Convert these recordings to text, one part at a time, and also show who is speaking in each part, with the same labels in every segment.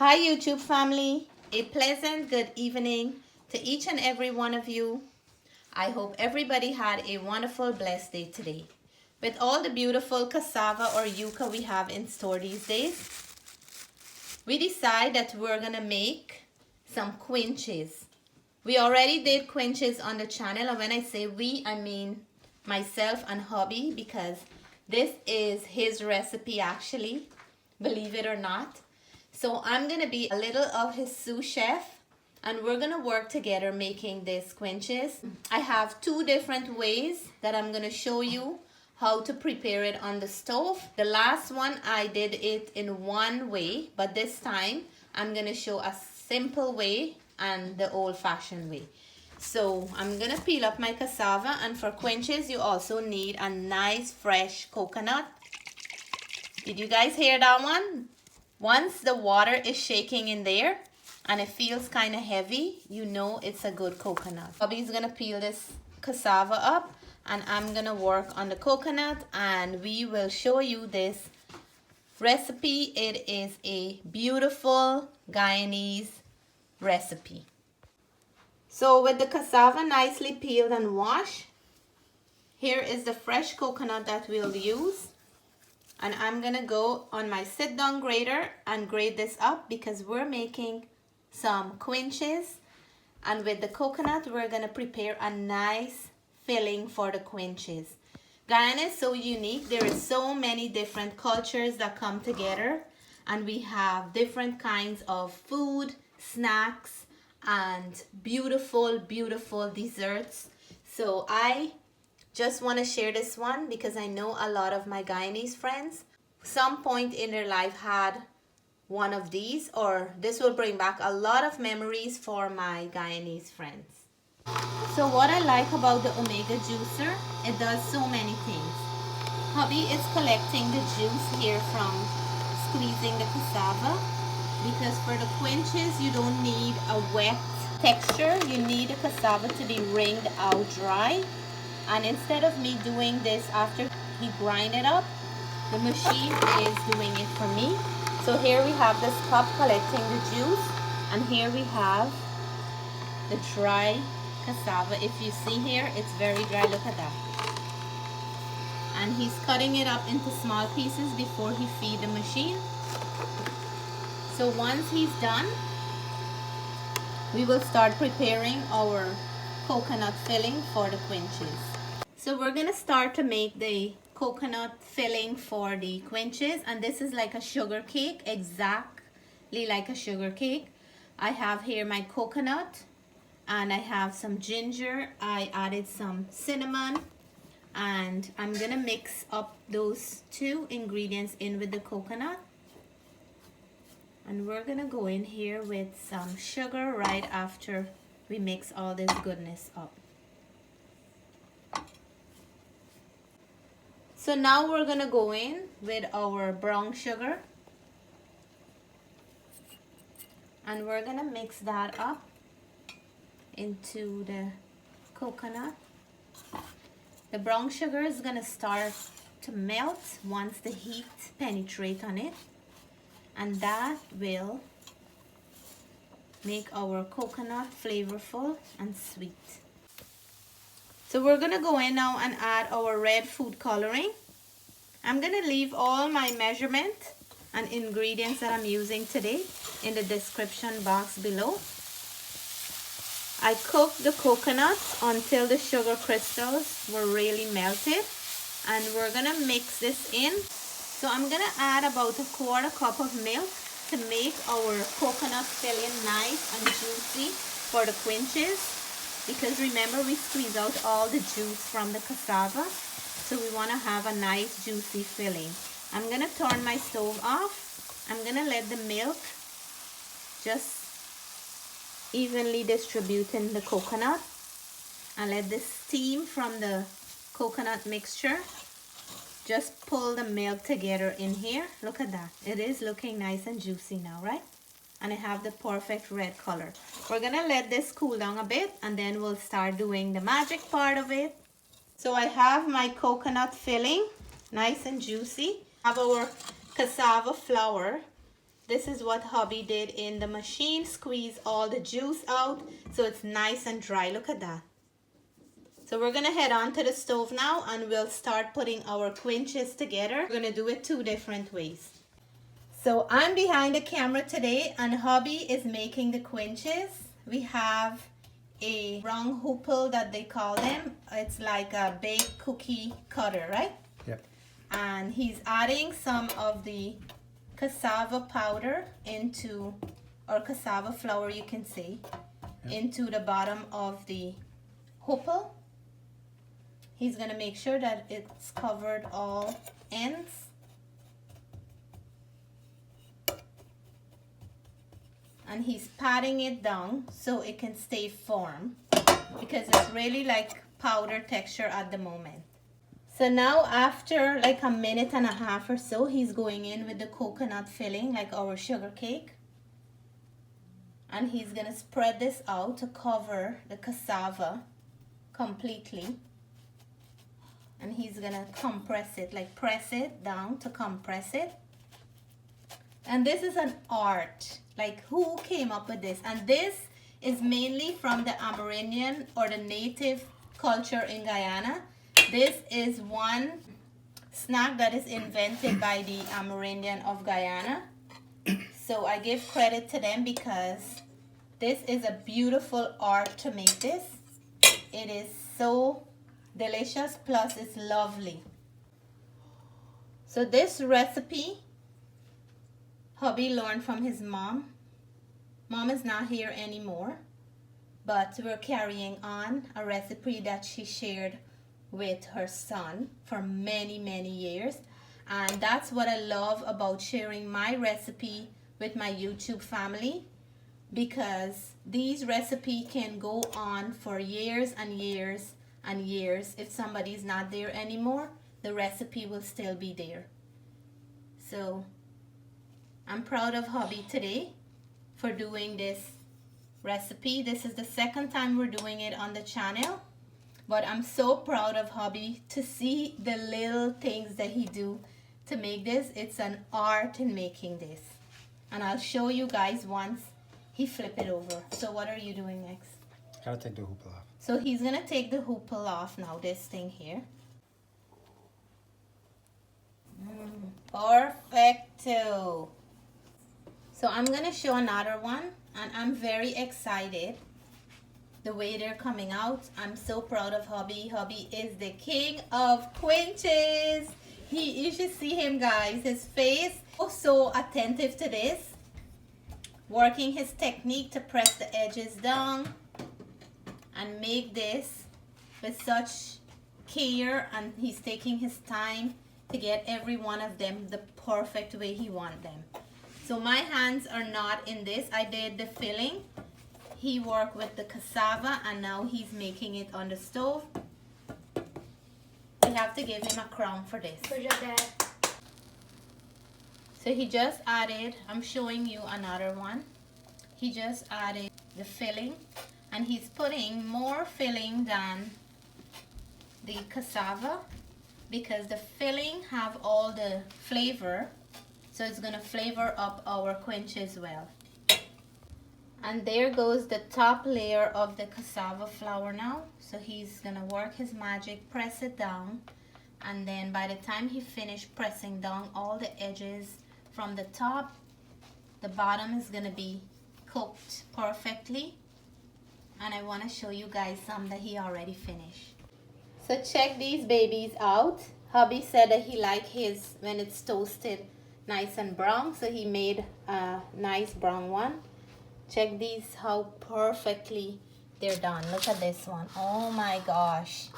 Speaker 1: Hi YouTube family, a pleasant good evening to each and every one of you. I hope everybody had a wonderful blessed day today. With all the beautiful cassava or yuca we have in store these days, we decided that we're gonna make some quenches. We already did quenches on the channel, and when I say we, I mean myself and hubby, because this is his recipe actually, believe it or not. So I'm gonna be a little of his sous chef, and we're gonna work together making this quenches. I have two different ways that I'm gonna show you how to prepare it on the stove. The last one I did it in one way, but this time I'm gonna show a simple way and the old-fashioned way. So I'm gonna peel up my cassava, and for quenches you also need a nice fresh coconut. Did you guys hear that one? Once the water is shaking in there and it feels kind of heavy, you know it's a good coconut. Bobby's gonna peel this cassava up and I'm gonna work on the coconut, and we will show you this recipe. It is a beautiful Guyanese recipe. So with the cassava nicely peeled and washed, here is the fresh coconut that we'll use. And I'm gonna go on my sit-down grater and grate this up because we're making some quenches. And with the coconut, we're gonna prepare a nice filling for the quenches. Guyana is so unique. There is so many different cultures that come together, and we have different kinds of food, snacks, and beautiful, beautiful desserts. So I just want to share this one because I know a lot of my Guyanese friends some point in their life had one of these, or this will bring back a lot of memories for my Guyanese friends. So what I like about the Omega juicer, it does so many things. Hubby is collecting the juice here from squeezing the cassava, because for the quenches you don't need a wet texture. You need the cassava to be wringed out dry. And instead of me doing this after he grind it up, the machine is doing it for me. So here we have this cup collecting the juice, and here we have the dry cassava. If you see here, it's very dry. Look at that. And he's cutting it up into small pieces before he feed the machine. So once he's done, we will start preparing our coconut filling for the quenches. So we're gonna start to make the coconut filling for the quenches, and this is like a sugar cake, exactly like a sugar cake. I have here my coconut, and I have some ginger. I added some cinnamon, and I'm gonna mix up those two ingredients in with the coconut. And we're gonna go in here with some sugar right after we mix all this goodness up. So now we're gonna go in with our brown sugar, and we're gonna mix that up into the coconut. The brown sugar is gonna start to melt once the heat penetrates on it, and that will make our coconut flavorful and sweet. So we're gonna go in now and add our red food coloring. I'm gonna leave all my measurement and ingredients that I'm using today in the description box below. I cooked the coconuts until the sugar crystals were really melted, and we're gonna mix this in. So I'm gonna add about a quarter cup of milk to make our coconut filling nice and juicy for the quenches. Because remember, we squeeze out all the juice from the cassava, so we want to have a nice juicy filling. I'm going to turn my stove off. I'm going to let the milk just evenly distribute in the coconut, and let the steam from the coconut mixture just pull the milk together in here. Look at that. It is looking nice and juicy now, right? And I have the perfect red color. We're gonna let this cool down a bit, and then we'll start doing the magic part of it. So I have my coconut filling, nice and juicy. I have our cassava flour. This is what hubby did in the machine. Squeeze all the juice out so it's nice and dry. Look at that. So we're gonna head on to the stove now and we'll start putting our quenches together. We're gonna do it 2 different ways. So I'm behind the camera today and hubby is making the quenches. We have a round hoople that they call them. It's like a baked cookie cutter, right?
Speaker 2: Yep.
Speaker 1: And he's adding some of the cassava powder into, or cassava flour you can say, into the bottom of the hoople. He's gonna make sure that it's covered all ends. And he's patting it down so it can stay firm because it's really like powder texture at the moment. So now after like a minute and a half or so, he's going in with the coconut filling, like our sugar cake. And he's gonna spread this out to cover the cassava completely. And he's gonna compress it, like press it down to compress it. And this is an art. Like, who came up with this? And this is mainly from the Amerindian or the native culture in Guyana. This is one snack that is invented by the Amerindian of Guyana. So I give credit to them because this is a beautiful art to make this. It is so delicious, plus it's lovely. So this recipe hubby learned from his mom. Mom is not here anymore, but we're carrying on a recipe that she shared with her son for many, many years. And that's what I love about sharing my recipe with my YouTube family, because these recipes can go on for years and years and years. If somebody's not there anymore, the recipe will still be there. So I'm proud of hubby today for doing this recipe. This is the second time we're doing it on the channel, but I'm so proud of hubby to see the little things that he do to make this. It's an art in making this, and I'll show you guys once he flip it over. So what are you doing next?
Speaker 2: Gotta take the hoople off.
Speaker 1: So he's gonna take the hoople off now, this thing here. Perfecto. So I'm gonna show another one, and I'm very excited the way they're coming out. I'm so proud of hubby. Hubby is the king of quenches. You should see him, guys. His face so attentive to this, working his technique to press the edges down and make this with such care, and he's taking his time to get every one of them the perfect way he wants them. So my hands are not in this. I did the filling. He worked with the cassava and now he's making it on the stove. We have to give him a crown for this.
Speaker 3: Good job, Dad.
Speaker 1: So he just added, I'm showing you another one. He just added the filling, and he's putting more filling than the cassava because the filling have all the flavor. So it's gonna flavor up our quenches well. And there goes the top layer of the cassava flour now. So he's gonna work his magic, press it down, and then by the time he finished pressing down all the edges from the top, the bottom is gonna be cooked perfectly. And I wanna show you guys some that he already finished. So check these babies out. Hubby said that he liked his when it's toasted nice and brown, so he made a nice brown one. Check these, how perfectly they're done. Look at this one. Oh my gosh,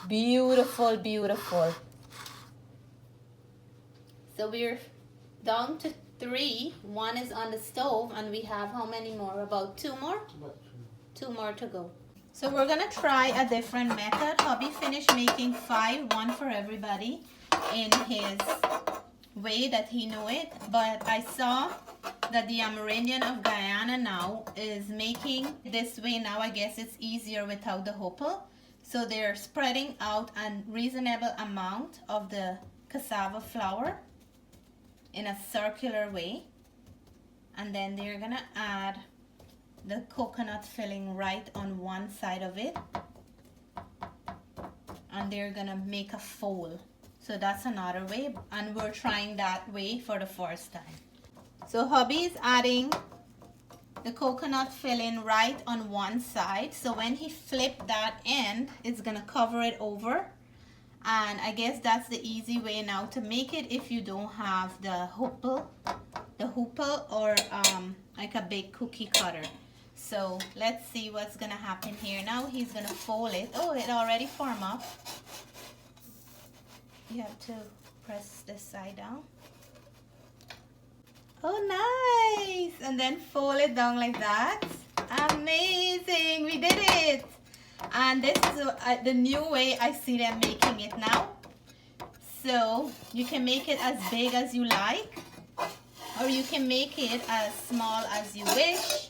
Speaker 1: beautiful, beautiful. So we're down to 3. 1 is on the stove, and we have how many more? About 2 more? 2 more to go. So we're gonna try a different method. Hubby finished making 5, 1 for everybody in his way that he knew it, but I saw that the Amerindian of Guyana now is making this way. Now I guess it's easier without the hoople. So they're spreading out a reasonable amount of the cassava flour in a circular way. And then they're gonna add the coconut filling right on one side of it. And they're gonna make a fold. So that's another way, and we're trying that way for the first time. So hubby is adding the coconut filling right on one side. So when he flipped that end, it's gonna cover it over. And I guess that's the easy way now to make it if you don't have the Hoople or like a big cookie cutter. So let's see what's gonna happen here. Now he's gonna fold it. Oh, it already formed up. You have to press this side down. Oh, nice. And then fold it down like that. Amazing. We did it. And this is the new way I see them making it now. So you can make it as big as you like, or you can make it as small as you wish.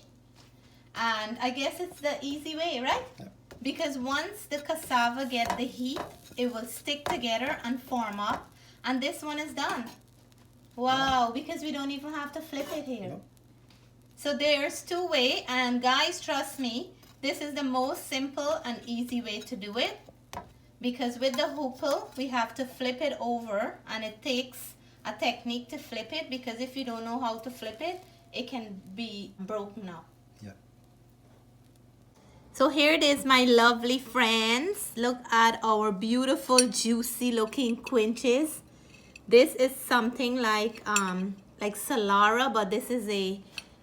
Speaker 1: And I guess it's the easy way, right?
Speaker 2: Yep.
Speaker 1: Because once the cassava get the heat, it will stick together and form up. And this one is done. Wow, because we don't even have to flip it here.
Speaker 2: Nope.
Speaker 1: So there's two ways, and guys, trust me, this is the most simple and easy way to do it. Because with the Hoople, we have to flip it over, and it takes a technique to flip it, because if you don't know how to flip it, it can be broken up.
Speaker 2: Yeah.
Speaker 1: So here it is, my lovely friends. Look at our beautiful, juicy looking quinches. This is something like Solara, but this is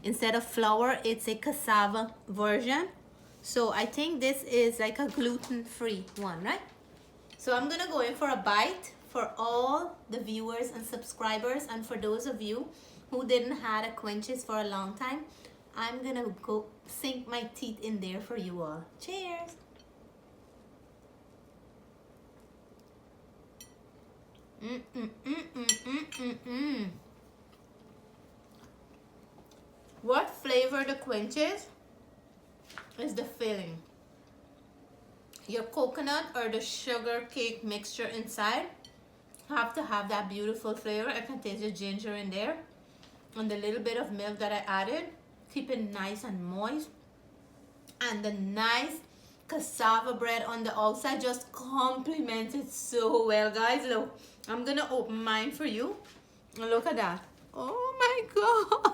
Speaker 1: instead of flour, it's a cassava version. So I think this is like a gluten-free one, right? So I'm gonna go in for a bite for all the viewers and subscribers, and for those of you who didn't had a Quenches for a long time, I'm gonna go sink my teeth in there for you all. Cheers! What flavor the Quenches is the filling. Your coconut or the sugar cake mixture inside have to have that beautiful flavor. I can taste the ginger in there, and the little bit of milk that I added. Keep it nice and moist, and the nice cassava bread on the outside just complements it so well. Guys, look, I'm gonna open mine for you. Look at that. Oh my god.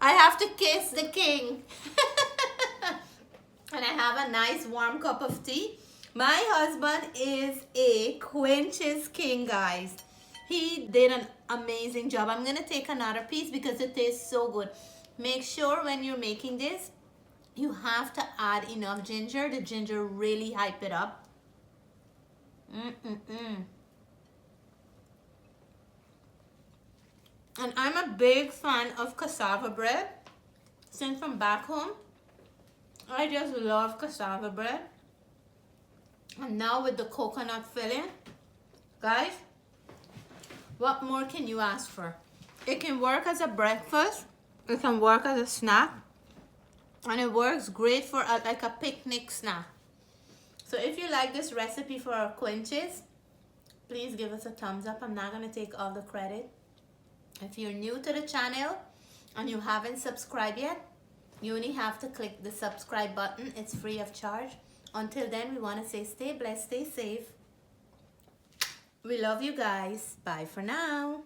Speaker 1: I have to kiss the king. And I have a nice warm cup of tea. My husband is a Quenches king, guys. He did an amazing job. I'm gonna take another piece because it tastes so good. Make sure when you're making this, you have to add enough ginger. The ginger really hype it up. And I'm a big fan of cassava bread. Since from back home, I just love cassava bread. And now with the coconut filling, guys, what more can you ask for? It can work as a breakfast. It can work as a snack. And it works great for like a picnic snack. So if you like this recipe for our Quenches, please give us a thumbs up. I'm not going to take all the credit. If you're new to the channel and you haven't subscribed yet, you only have to click the subscribe button. It's free of charge. Until then, we want to say stay blessed, stay safe. We love you guys. Bye for now.